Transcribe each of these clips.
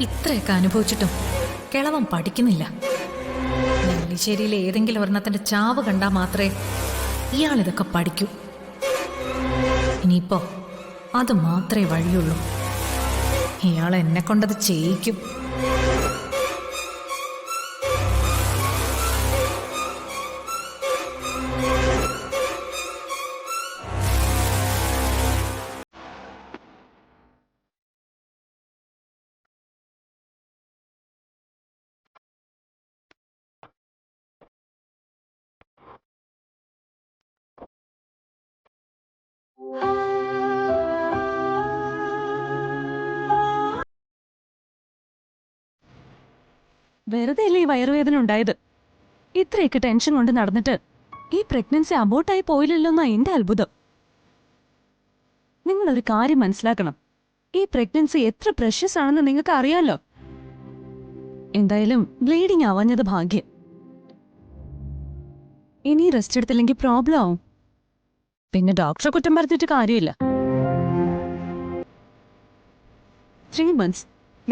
ഇത്രയൊക്കെ അനുഭവിച്ചിട്ടും കിളവൻ പഠിക്കുന്നില്ല. നെല്ലിശ്ശേരിയിലെ ഏതെങ്കിലും ഒരെണ്ണത്തിന്റെ ചാവ് കണ്ടാൽ മാത്രമേ ഇയാളിതൊക്കെ പഠിക്കൂ. ഇനിയിപ്പോ അത് മാത്രമേ വഴിയുള്ളൂ. ഇയാൾ എന്നെ കൊണ്ടത് ചെയ്യിക്കും. വെറുതെ അല്ലേ ഈ വയറുവേദന ഉണ്ടായത്? ഇത്രയൊക്കെ ടെൻഷൻ കൊണ്ട് നടന്നിട്ട് ഈ പ്രഗ്നൻസി അബോട്ടായി പോയില്ലല്ലോന്നാ എന്റെ അത്ഭുതം. നിങ്ങളൊരു കാര്യം മനസ്സിലാക്കണം, ഈ പ്രഗ്നൻസി എത്ര പ്രഷ്യസ് ആണെന്ന് നിങ്ങൾക്ക് അറിയാലോ. എന്തായാലും ബ്ലീഡിങ് ആവാഞ്ഞത് ഭാഗ്യം. ഇനി റെസ്റ്റ് എടുത്തില്ലെങ്കിൽ പ്രോബ്ലം ആവും. പിന്നെ ഡോക്ടറെ കുറ്റം പറഞ്ഞിട്ട് കാര്യമില്ല. 3 months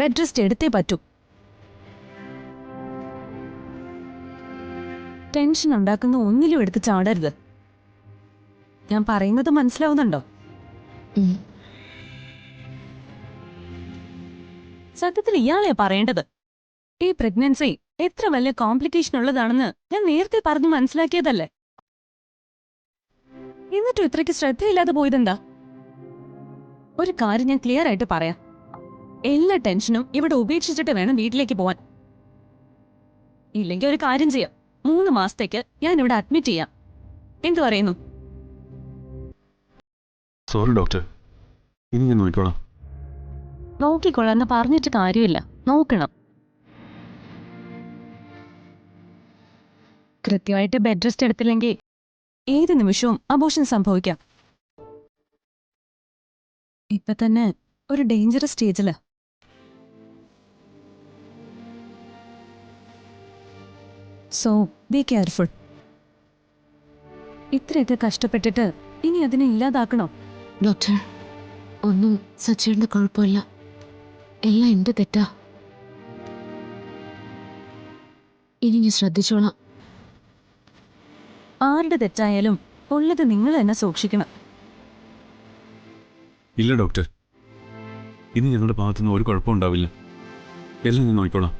ബെഡ് റെസ്റ്റ് എടുത്തേ പറ്റൂ. ടെൻഷൻ ഉണ്ടാക്കുന്ന ഒന്നിലും എടുത്ത് ചാടരുത്. ഞാൻ പറയുന്നത് മനസ്സിലാവുന്നുണ്ടോ? സത്യത്തിൽ ഇയാളെയാ പറയേണ്ടത്. ഈ പ്രഗ്നൻസി എത്ര വലിയ കോംപ്ലിക്കേഷൻ ഉള്ളതാണെന്ന് ഞാൻ നേരത്തെ പറഞ്ഞു മനസ്സിലാക്കിയതല്ലേ. എന്നിട്ടും ഇത്രയ്ക്ക് ശ്രദ്ധയില്ലാതെ പോയതെന്താ? ഒരു കാര്യം ഞാൻ ക്ലിയർ ആയിട്ട് പറയാം, എല്ലാ ടെൻഷനും ഇവിടെ ഉപേക്ഷിച്ചിട്ട് വേണം വീട്ടിലേക്ക് പോവാൻ. ഇല്ലെങ്കിൽ ഒരു കാര്യം ചെയ്യാം, 3 മാസത്തേക്ക് ഞാൻ ഇവിടെ അഡ്മിറ്റ് ചെയ്യാം. എന്തു പറയുന്നു? സോറി ഡോക്ടർ, ഇനി ഞാൻ നോക്കിക്കോളാം. നോക്കിക്കൊള്ളാന്ന് പറഞ്ഞിട്ട് കാര്യമില്ല, നോക്കണം. കൃത്യമായിട്ട് ബെഡ് റെസ്റ്റ് എടുത്തില്ലെങ്കിൽ ഏത് നിമിഷവും അബോർഷൻ സംഭവിക്കാം. ഇപ്പൊ തന്നെ ഒരു ഡേഞ്ചറസ് സ്റ്റേജില്. So be careful. ഇത്രയൊക്കെ കഷ്ടപ്പെട്ടിട്ട് ഇനി അതിനെ ഇല്ലാതാക്കണോ? ഡോക്ടർ, ഒന്നും സച്ചേട്ടന് കുഴപ്പമില്ല, എല്ലാം എന്റെ തെറ്റാ. ഇനി ഞാൻ ശ്രദ്ധിച്ചോളാം. ആരുടെ തെറ്റായാലും ഉള്ളത് നിങ്ങൾ തന്നെ സൂക്ഷിക്കണം. ഇല്ല ഡോക്ടർ, ഇനി ഞങ്ങളുടെ ഭാഗത്തുനിന്ന് ഒരു കുഴപ്പമുണ്ടാവില്ല. എല്ലാം ഞാൻ നോക്കിക്കോളാം.